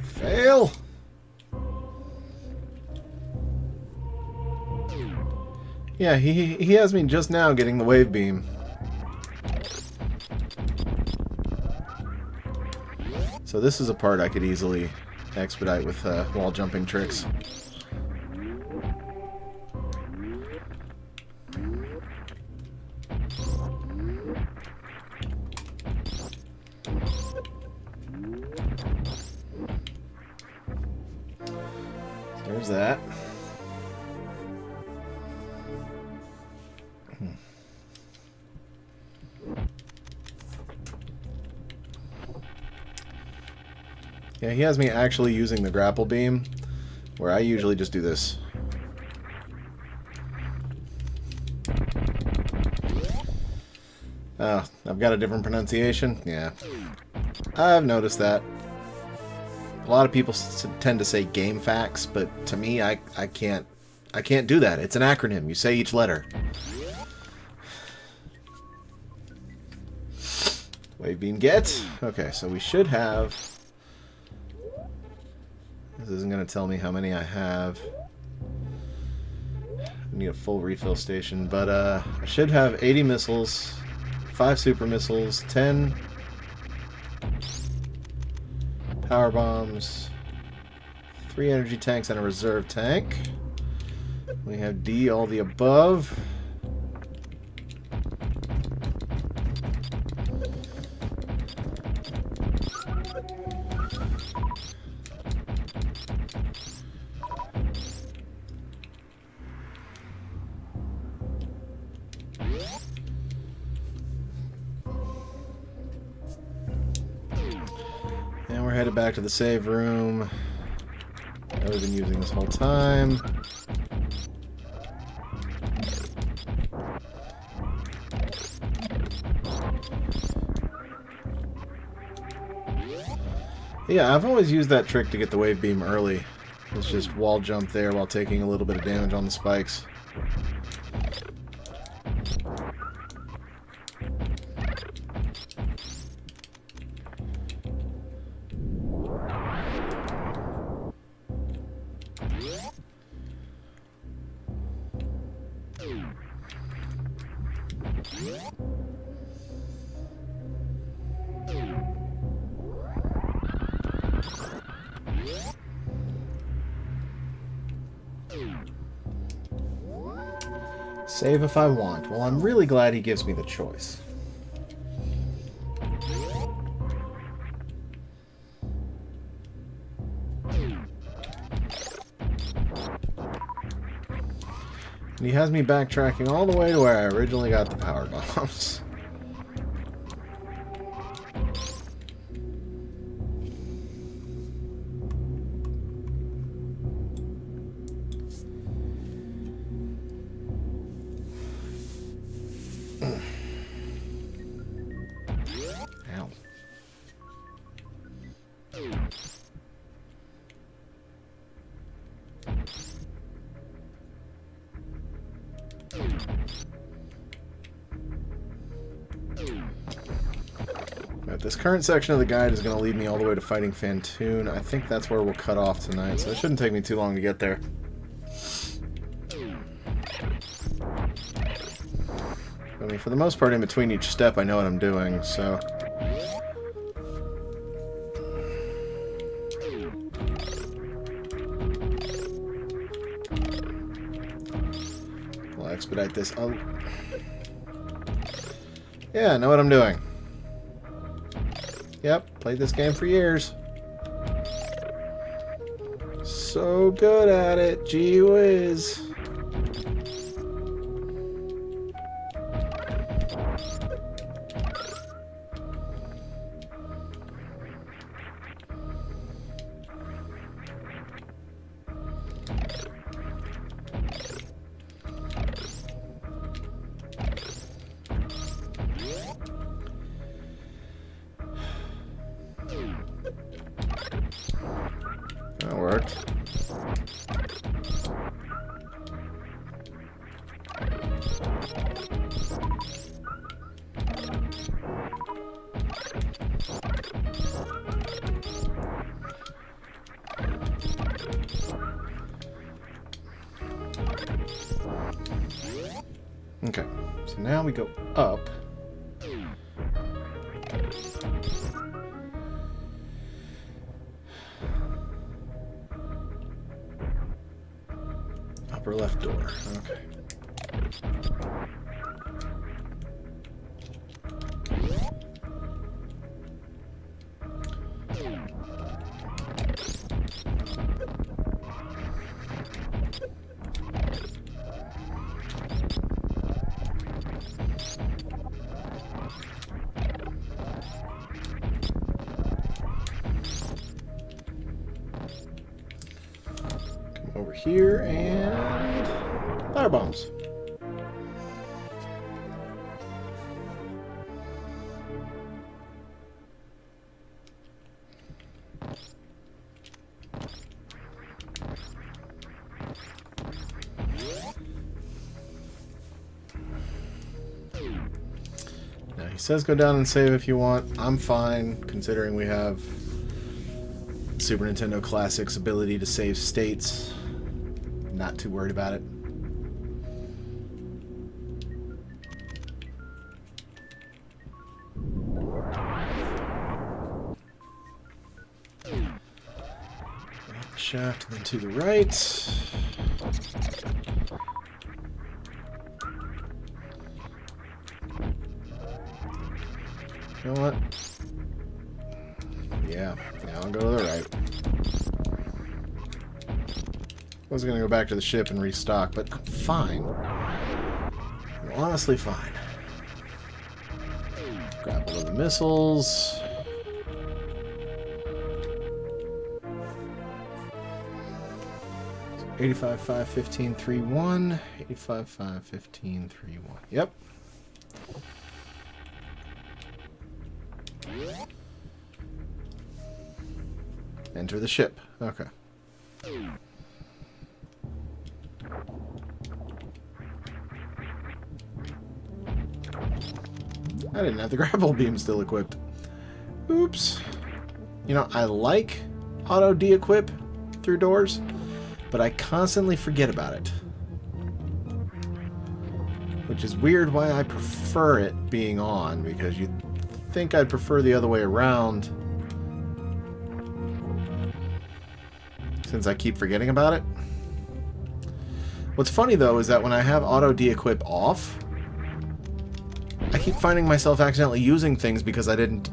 Fail! Yeah, he has me just now getting the wave beam. So this is a part I could easily expedite with wall jumping tricks. There's that. Yeah, he has me actually using the grapple beam, where I usually just do this. Oh, I've got a different pronunciation? Yeah. I've noticed that. A lot of people tend to say game facts, but to me, I can't do that. It's an acronym. You say each letter. Wave beam get. Okay, so we should have... This isn't going to tell me how many I have. I need a full refill station, but I should have 80 missiles, 5 super missiles, 10 power bombs, 3 energy tanks, and a reserve tank. We have D, all the above. And we're headed back to the save room that we've been using this whole time. Yeah, I've always used that trick to get the wave beam early. It's just wall jump there while taking a little bit of damage on the spikes. Save if I want. Well, I'm really glad he gives me the choice. And he has me backtracking all the way to where I originally got the power bombs. Ow. Alright, this current section of the guide is going to lead me all the way to fighting Fantoon. I think that's where we'll cut off tonight, so it shouldn't take me too long to get there. I mean, for the most part, in between each step, I know what I'm doing, so... We'll expedite this. Oh. Yeah, I know what I'm doing. Yep, played this game for years. So good at it, gee whiz. That worked. Okay, so now we go up. Upper left door. Okay. Over here and fire bombs. Now he says go down and save if you want. I'm fine considering we have Super Nintendo Classic's ability to save states. Not too worried about it. Shaft, then to the right. You know what? Yeah, I'll go to the right. I was gonna go back to the ship and restock, but I'm fine. I'm honestly fine. Grab one of the missiles. So 85, 5, 15, 3, 1. 85, 5, 15, 3, 1. Yep. Enter the ship. Okay. I didn't have the grapple beam still equipped. Oops. You know, I like auto de-equip through doors, but I constantly forget about it. Which is weird why I prefer it being on, because you'd think I'd prefer the other way around, since I keep forgetting about it. What's funny though is that when I have auto de-equip off, I keep finding myself accidentally using things because I didn't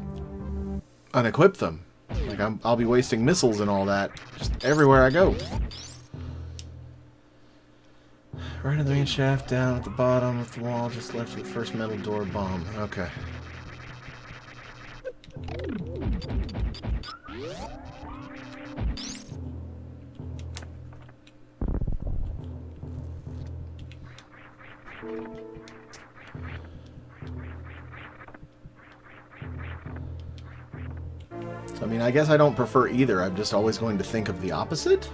unequip them. Like I'll be wasting missiles and all that just everywhere I go. Right in the main shaft, down at the bottom of the wall, just left of the first metal door bomb. Okay. So, I mean, I guess I don't prefer either. I'm just always going to think of the opposite.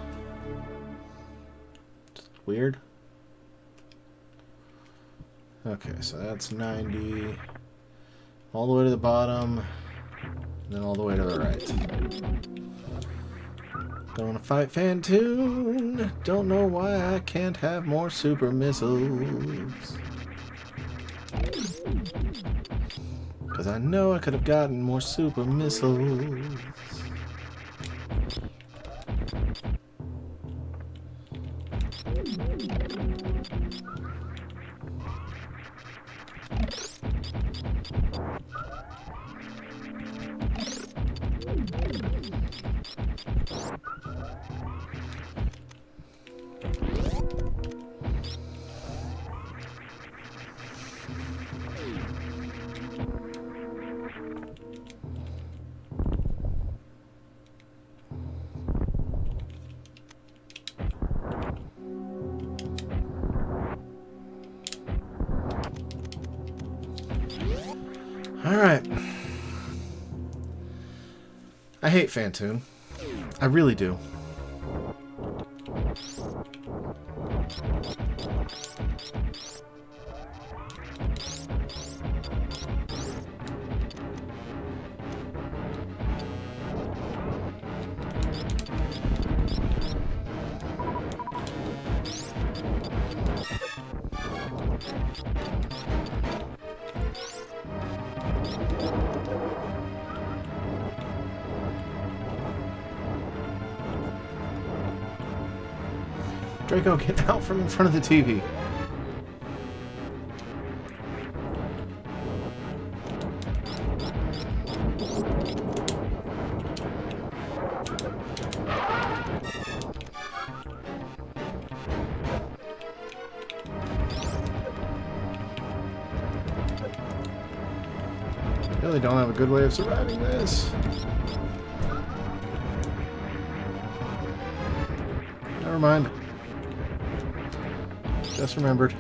Just weird. Okay, so that's 90. All the way to the bottom. And then all the way to the right. Gonna fight Phantoon. Don't know why I can't have more super missiles. Because I know I could have gotten more super missiles. Alright. I hate Phantoon. I really do. Draco, get out from in front of the TV. Really don't have a good way of surviving this. Never mind. Just remembered.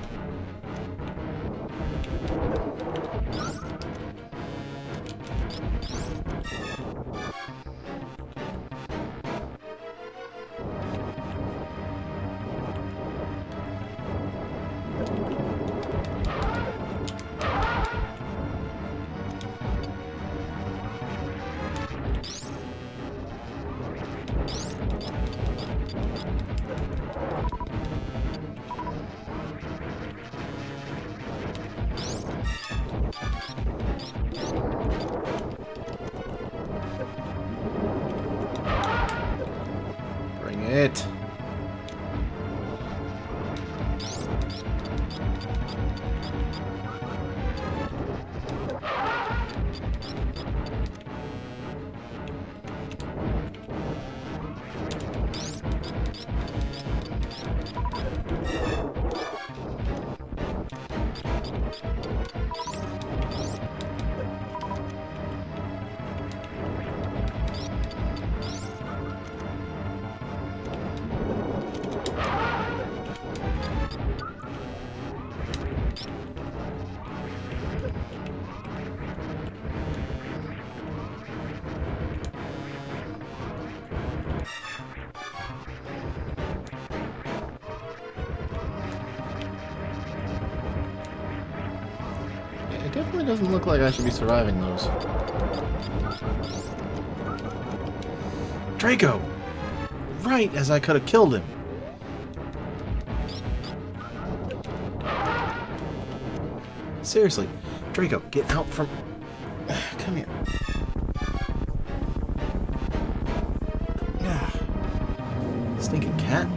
Bring it. It definitely doesn't look like I should be surviving those. Draco! Right as I could have killed him. Seriously, Draco, get out from... Come here. Stinking cat.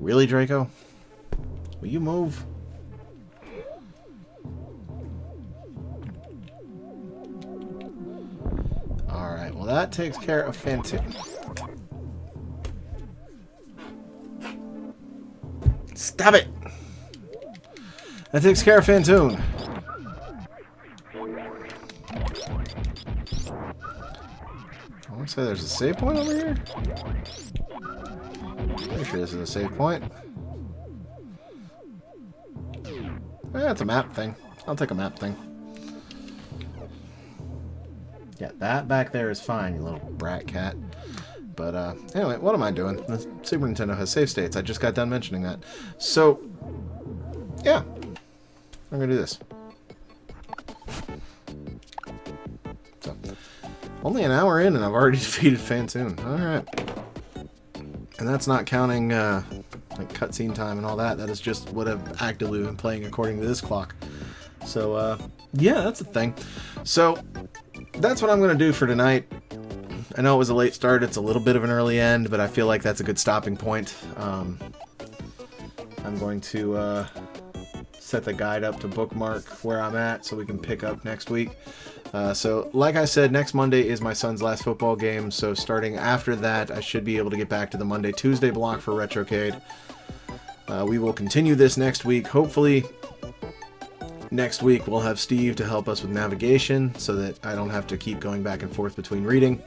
Really, Draco? Will you move? Alright, well that takes care of Fantoon. Stop it! That takes care of Fantoon. I want to say there's a save point over here. Pretty sure this is a save point. Eh, it's a map thing. I'll take a map thing. Yeah, that back there is fine, you little brat cat. But, anyway, what am I doing? The Super Nintendo has save states. I just got done mentioning that. So, yeah. I'm gonna do this. So, only an hour in and I've already defeated Fantoon. Alright. And that's not counting, like, cutscene time and all that. That is just what I've actively been playing according to this clock. So, yeah, that's the thing. So, that's what I'm going to do for tonight. I know it was a late start. It's a little bit of an early end, but I feel like that's a good stopping point. I'm going to set the guide up to bookmark where I'm at so we can pick up next week. So, like I said, next Monday is my son's last football game, so starting after that, I should be able to get back to the Monday-Tuesday block for RetroCade. We will continue this next week. Hopefully, next week we'll have Steve to help us with navigation so that I don't have to keep going back and forth between reading.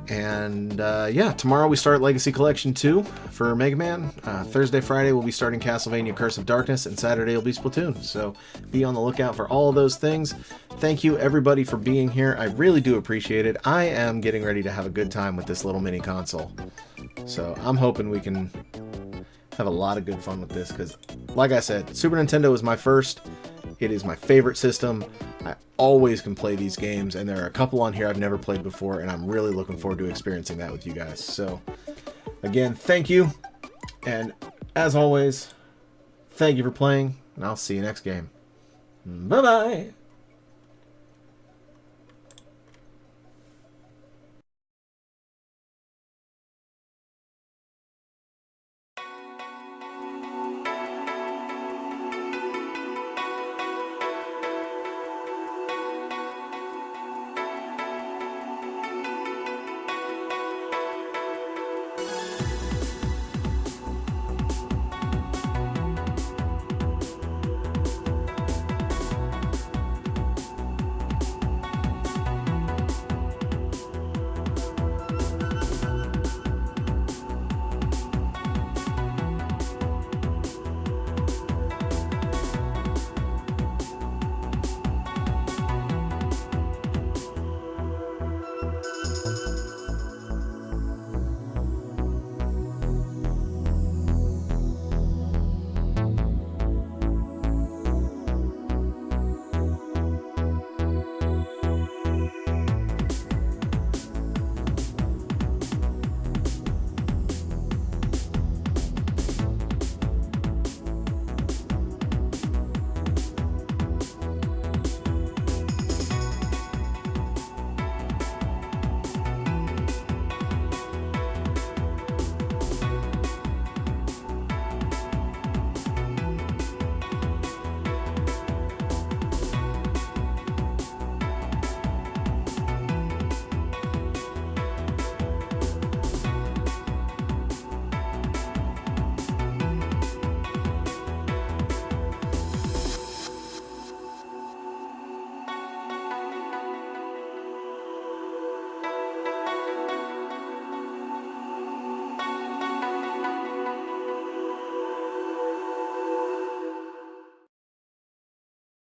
And, yeah, tomorrow we start Legacy Collection 2 for Mega Man. Thursday, Friday, we'll be starting Castlevania Curse of Darkness, and Saturday will be Splatoon. So be on the lookout for all of those things. Thank you, everybody, for being here. I really do appreciate it. I am getting ready to have a good time with this little mini console. So I'm hoping we can have a lot of good fun with this, because, like I said, Super Nintendo is my first. It is my favorite system. I always can play these games, and there are a couple on here I've never played before, and I'm really looking forward to experiencing that with you guys. So, again, thank you, and as always, Thank you for playing, and I'll see you next game. Bye-bye!